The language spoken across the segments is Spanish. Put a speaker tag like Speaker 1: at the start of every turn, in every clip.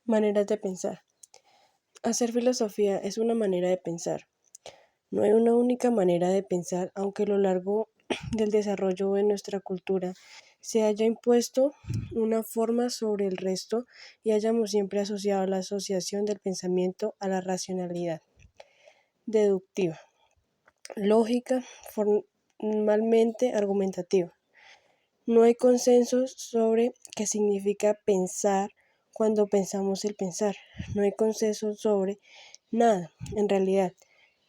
Speaker 1: Maneras de pensar. Hacer filosofía es una manera de pensar. No hay una única manera de pensar, aunque a lo largo del desarrollo de nuestra cultura se haya impuesto una forma sobre el resto y hayamos siempre asociado la asociación del pensamiento a la racionalidad deductiva, lógica, formalmente argumentativa. No hay consenso sobre qué significa pensar cuando pensamos el pensar. No hay consenso sobre nada, en realidad,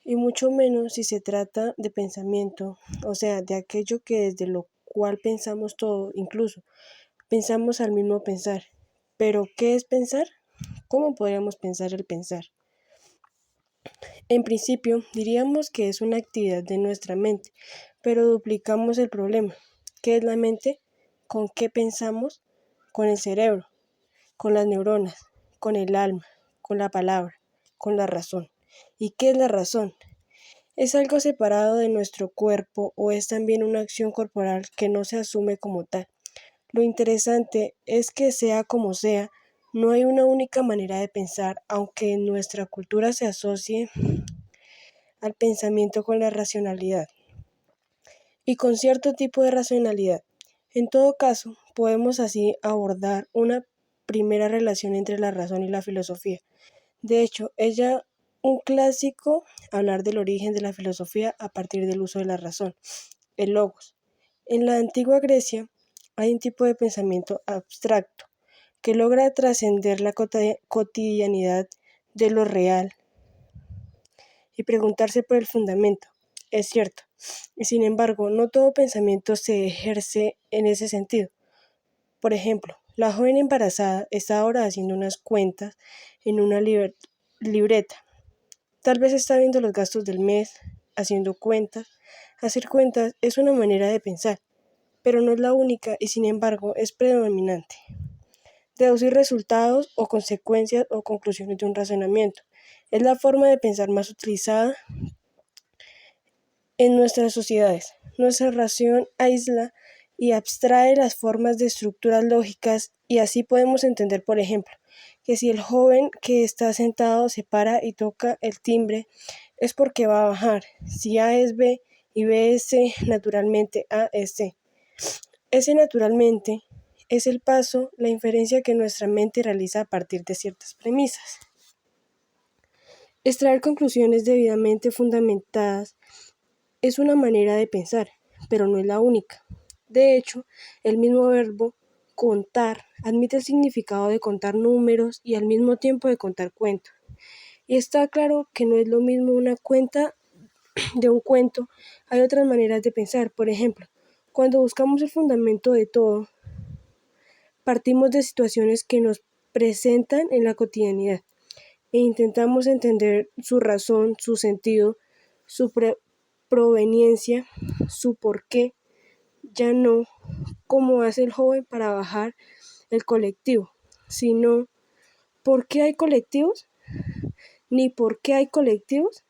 Speaker 1: y mucho menos si se trata de pensamiento, o sea, de aquello que desde lo cual pensamos todo, incluso pensamos al mismo pensar. Pero, ¿qué es pensar? ¿Cómo podríamos pensar el pensar? En principio, diríamos que es una actividad de nuestra mente, pero duplicamos el problema. ¿Qué es la mente? ¿Con qué pensamos? Con el cerebro, con las neuronas, con el alma, con la palabra, con la razón. ¿Y qué es la razón? ¿Es algo separado de nuestro cuerpo o es también una acción corporal que no se asume como tal? Lo interesante es que sea como sea, no hay una única manera de pensar, aunque en nuestra cultura se asocie al pensamiento con la racionalidad y con cierto tipo de racionalidad. En todo caso, podemos así abordar una primera relación entre la razón y la filosofía. De hecho, es ya un clásico hablar del origen de la filosofía a partir del uso de la razón, el logos. En la antigua Grecia hay un tipo de pensamiento abstracto que logra trascender la cotidianidad de lo real y preguntarse por el fundamento. Es cierto, y sin embargo, no todo pensamiento se ejerce en ese sentido. Por ejemplo, la joven embarazada está ahora haciendo unas cuentas en una libreta. Tal vez está viendo los gastos del mes, haciendo cuentas. Hacer cuentas es una manera de pensar, pero no es la única y sin embargo es predominante. Deducir resultados o consecuencias o conclusiones de un razonamiento es la forma de pensar más utilizada en nuestras sociedades. Nuestra razón aísla y abstrae las formas de estructuras lógicas y así podemos entender, por ejemplo, que si el joven que está sentado se para y toca el timbre es porque va a bajar. Si A es B y B es C, naturalmente A es C. Ese naturalmente es el paso, la inferencia que nuestra mente realiza a partir de ciertas premisas. Extraer conclusiones debidamente fundamentadas es una manera de pensar, pero no es la única. De hecho, el mismo verbo contar admite el significado de contar números y al mismo tiempo de contar cuentos. Y está claro que no es lo mismo una cuenta de un cuento. Hay otras maneras de pensar. Por ejemplo, cuando buscamos el fundamento de todo, partimos de situaciones que nos presentan en la cotidianidad e intentamos entender su razón, su sentido, su proveniencia, su porqué, ya no como hace el joven para bajar el colectivo, sino ¿por qué hay colectivos? Ni por qué hay colectivos,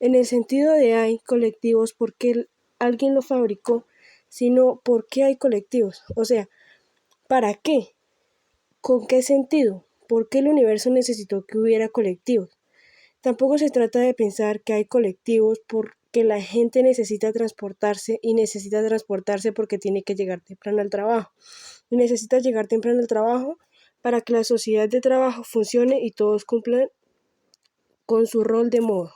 Speaker 1: en el sentido de hay colectivos porque alguien lo fabricó, sino por qué hay colectivos, o sea, ¿para qué? ¿Con qué sentido? ¿Por qué el universo necesitó que hubiera colectivos? Tampoco se trata de pensar que hay colectivos porque la gente necesita transportarse y necesita transportarse porque tiene que llegar temprano al trabajo. Y necesita llegar temprano al trabajo para que la sociedad de trabajo funcione y todos cumplan con su rol de modo.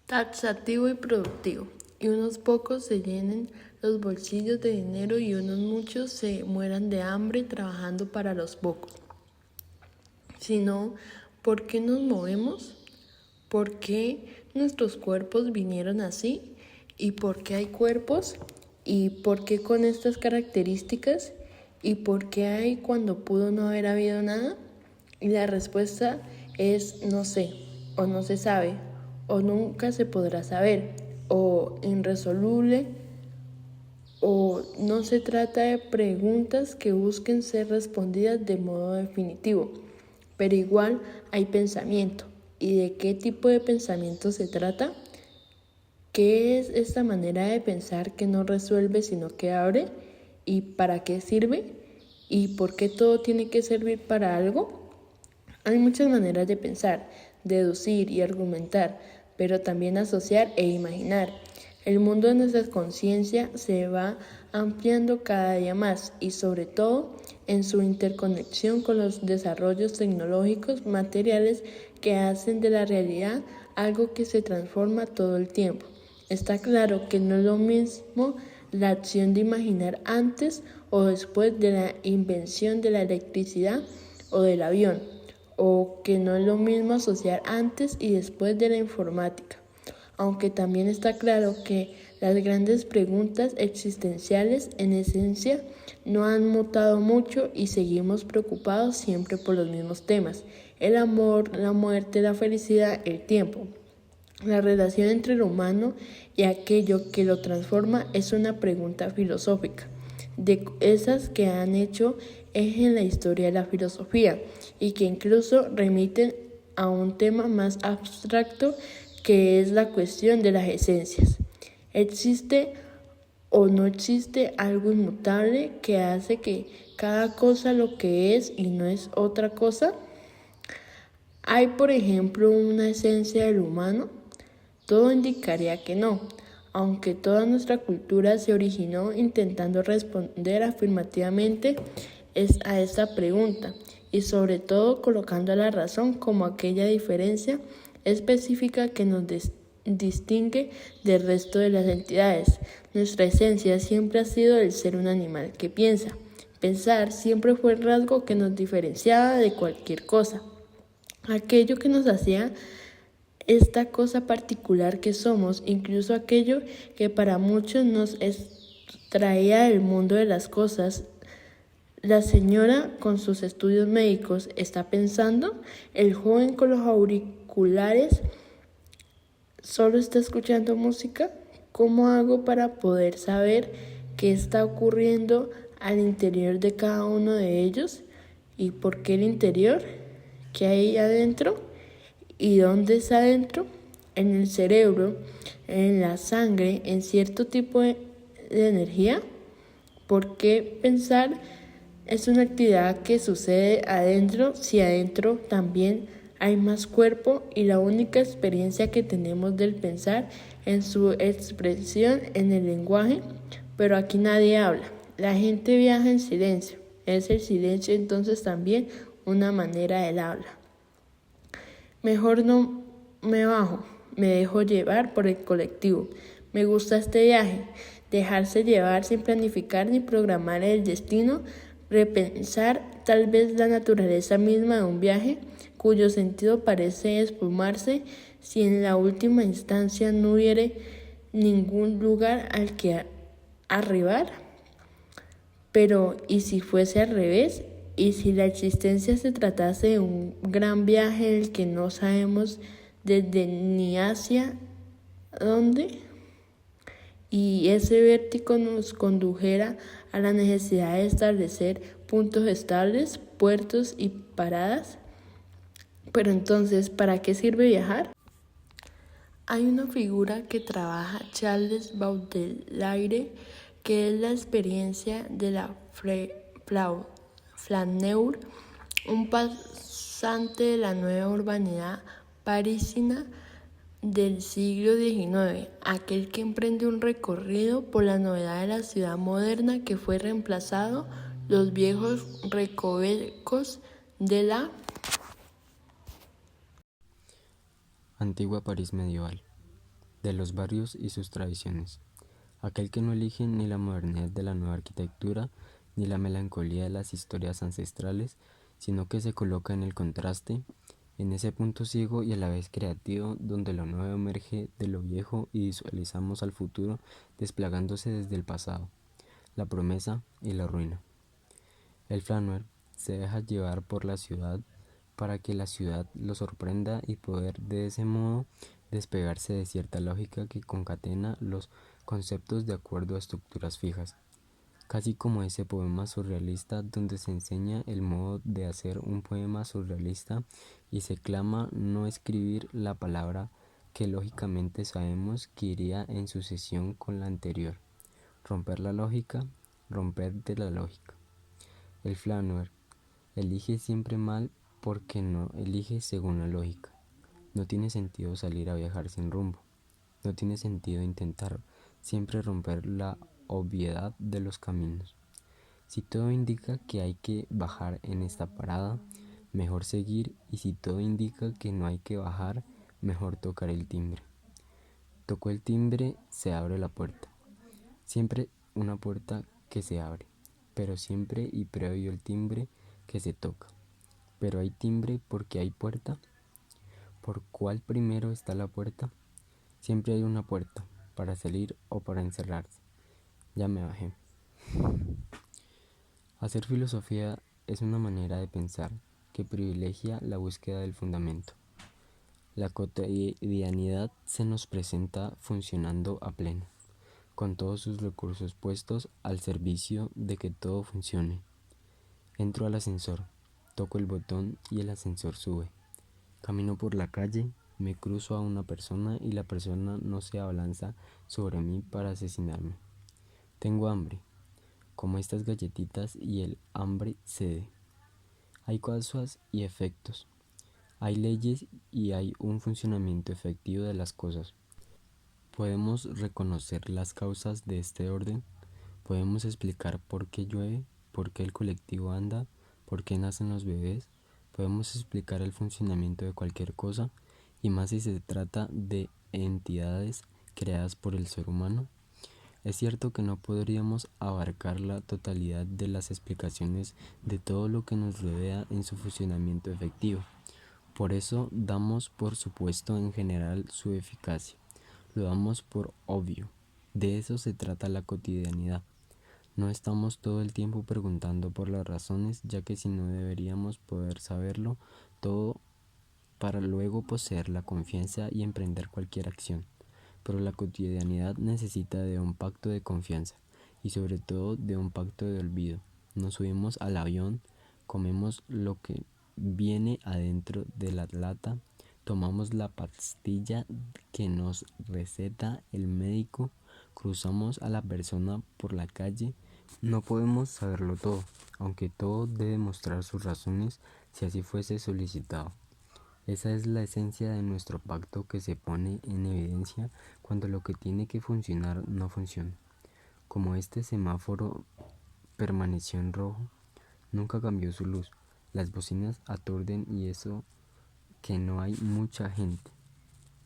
Speaker 2: Taxativo y productivo, y unos pocos se llenen los bolsillos de dinero y unos muchos se mueran de hambre trabajando para los pocos. Sino, ¿por qué nos movemos? ¿Por qué nuestros cuerpos vinieron así? ¿Y por qué hay cuerpos? ¿Y por qué con estas características? ¿Y por qué hay cuando pudo no haber habido nada? Y la respuesta es no sé, o no se sabe, o nunca se podrá saber, o irresoluble, o no se trata de preguntas que busquen ser respondidas de modo definitivo, pero igual hay pensamiento. ¿Y de qué tipo de pensamiento se trata? ¿Qué es esta manera de pensar que no resuelve sino que abre? ¿Y para qué sirve? ¿Y por qué todo tiene que servir para algo? Hay muchas maneras de pensar, deducir y argumentar, pero también asociar e imaginar. El mundo de nuestra conciencia se va ampliando cada día más y sobre todo en su interconexión con los desarrollos tecnológicos materiales que hacen de la realidad algo que se transforma todo el tiempo. Está claro que no es lo mismo la acción de imaginar antes o después de la invención de la electricidad o del avión, o que no es lo mismo asociar antes y después de la informática. Aunque también está claro que las grandes preguntas existenciales en esencia no han mutado mucho y seguimos preocupados siempre por los mismos temas: el amor, la muerte, la felicidad, el tiempo. La relación entre el humano y aquello que lo transforma es una pregunta filosófica, de esas que han hecho eje en la historia de la filosofía y que incluso remiten a un tema más abstracto, que es la cuestión de las esencias. ¿Existe o no existe algo inmutable que hace que cada cosa lo que es y no es otra cosa? ¿Hay, por ejemplo, una esencia del humano? Todo indicaría que no, aunque toda nuestra cultura se originó intentando responder afirmativamente a esta pregunta y sobre todo colocando a la razón como aquella diferencia específica que nos distingue del resto de las entidades. Nuestra esencia siempre ha sido el ser un animal que piensa. Pensar siempre fue el rasgo que nos diferenciaba de cualquier cosa, aquello que nos hacía esta cosa particular que somos, incluso aquello que para muchos nos extraía del mundo de las cosas. La señora con sus estudios médicos está pensando, el joven con los auriculares solo está escuchando música. ¿Cómo hago para poder saber qué está ocurriendo al interior de cada uno de ellos? ¿Y por qué el interior? ¿Qué hay adentro? ¿Y dónde está adentro? En el cerebro, en la sangre, en cierto tipo de energía. ¿Por qué pensar es una actividad que sucede adentro si adentro también hay más cuerpo y la única experiencia que tenemos del pensar en su expresión en el lenguaje? Pero aquí nadie habla. La gente viaja en silencio. ¿Es el silencio entonces también una manera del habla? Mejor no me bajo, me dejo llevar por el colectivo. Me gusta este viaje, dejarse llevar sin planificar ni programar el destino, repensar tal vez la naturaleza misma de un viaje cuyo sentido parece esfumarse si en la última instancia no hubiere ningún lugar al que arribar. Pero, ¿y si fuese al revés? ¿Y si la existencia se tratase de un gran viaje en el que no sabemos desde ni hacia dónde? Y ese vértigo nos condujera a la necesidad de establecer puntos estables, puertos y paradas. Pero entonces, ¿para qué sirve viajar? Hay una figura que trabaja Charles Baudelaire, que es la experiencia de la flaneur, un pasante de la nueva urbanidad parisina del siglo XIX, aquel que emprende un recorrido por la novedad de la ciudad moderna que fue reemplazado los viejos recovecos de la
Speaker 3: Antigua París medieval, de los barrios y sus tradiciones. Aquel que no elige ni la modernidad de la nueva arquitectura, ni la melancolía de las historias ancestrales, sino que se coloca en el contraste, en ese punto ciego y a la vez creativo, donde lo nuevo emerge de lo viejo y visualizamos al futuro desplegándose desde el pasado, la promesa y la ruina. El flaneur se deja llevar por la ciudad para que la ciudad lo sorprenda y poder de ese modo despegarse de cierta lógica que concatena los conceptos de acuerdo a estructuras fijas, casi como ese poema surrealista donde se enseña el modo de hacer un poema surrealista y se clama no escribir la palabra que lógicamente sabemos que iría en sucesión con la anterior, romper la lógica, romper de la lógica. El flaneur elige siempre mal porque no elige según la lógica. No tiene sentido salir a viajar sin rumbo. No tiene sentido intentar siempre romper la obviedad de los caminos. Si todo indica que hay que bajar en esta parada, mejor seguir, y si todo indica que no hay que bajar, mejor tocar el timbre. Tocó el timbre, se abre la puerta. Siempre una puerta que se abre, pero siempre y previo el timbre que se toca. Pero hay timbre porque hay puerta. ¿Por cuál primero está la puerta? Siempre hay una puerta, para salir o para encerrarse. Ya me bajé. Hacer filosofía es una manera de pensar que privilegia la búsqueda del fundamento. La cotidianidad se nos presenta funcionando a pleno, con todos sus recursos puestos al servicio de que todo funcione. Entro al ascensor, toco el botón y el ascensor sube. Camino por la calle, me cruzo a una persona y la persona no se abalanza sobre mí para asesinarme. Tengo hambre, como estas galletitas, y el hambre cede. Hay causas y efectos, hay leyes y hay un funcionamiento efectivo de las cosas. Podemos reconocer las causas de este orden, podemos explicar por qué llueve, por qué el colectivo anda, por qué nacen los bebés, podemos explicar el funcionamiento de cualquier cosa, y más si se trata de entidades creadas por el ser humano. Es cierto que no podríamos abarcar la totalidad de las explicaciones de todo lo que nos rodea en su funcionamiento efectivo. Por eso damos por supuesto en general su eficacia. Lo damos por obvio. De eso se trata la cotidianidad. No estamos todo el tiempo preguntando por las razones, ya que si no deberíamos poder saberlo todo para luego poseer la confianza y emprender cualquier acción. Pero la cotidianidad necesita de un pacto de confianza y sobre todo de un pacto de olvido. Nos subimos al avión, comemos lo que viene adentro de la lata, tomamos la pastilla que nos receta el médico, cruzamos a la persona por la calle. No podemos saberlo todo, aunque todo debe mostrar sus razones si así fuese solicitado. Esa es la esencia de nuestro pacto, que se pone en evidencia cuando lo que tiene que funcionar no funciona. Como este semáforo permaneció en rojo, nunca cambió su luz. Las bocinas aturden, y eso que no hay mucha gente.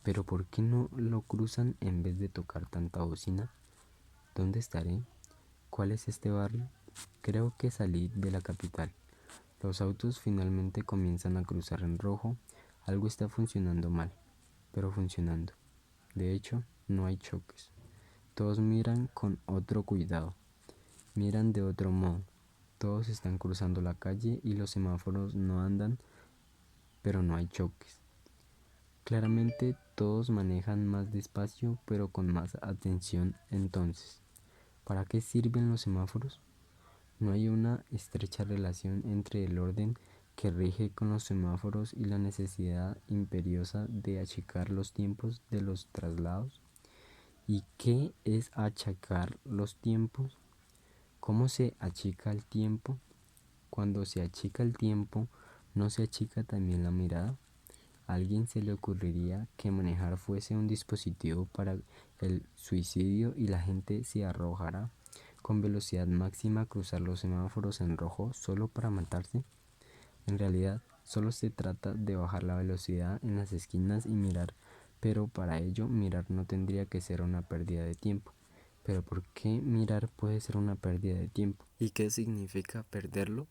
Speaker 3: Pero ¿por qué no lo cruzan en vez de tocar tanta bocina? ¿Dónde estaré? ¿Cuál es este barrio? Creo que salí de la capital. Los autos finalmente comienzan a cruzar en rojo. Algo está funcionando mal, pero funcionando. De hecho, no hay choques. Todos miran con otro cuidado, miran de otro modo. Todos están cruzando la calle y los semáforos no andan, pero no hay choques. Claramente todos manejan más despacio, pero con más atención. Entonces, ¿para qué sirven los semáforos? No hay una estrecha relación entre el orden que rige con los semáforos y la necesidad imperiosa de achicar los tiempos de los traslados. ¿Y qué es achacar los tiempos? ¿Cómo se achica el tiempo? Cuando se achica el tiempo, ¿no se achica también la mirada? ¿A alguien se le ocurriría que manejar fuese un dispositivo para el suicidio y la gente se arrojara con velocidad máxima a cruzar los semáforos en rojo solo para matarse? En realidad, solo se trata de bajar la velocidad en las esquinas y mirar, pero para ello mirar no tendría que ser una pérdida de tiempo. ¿Pero por qué mirar puede ser una pérdida de tiempo? ¿Y qué significa perderlo?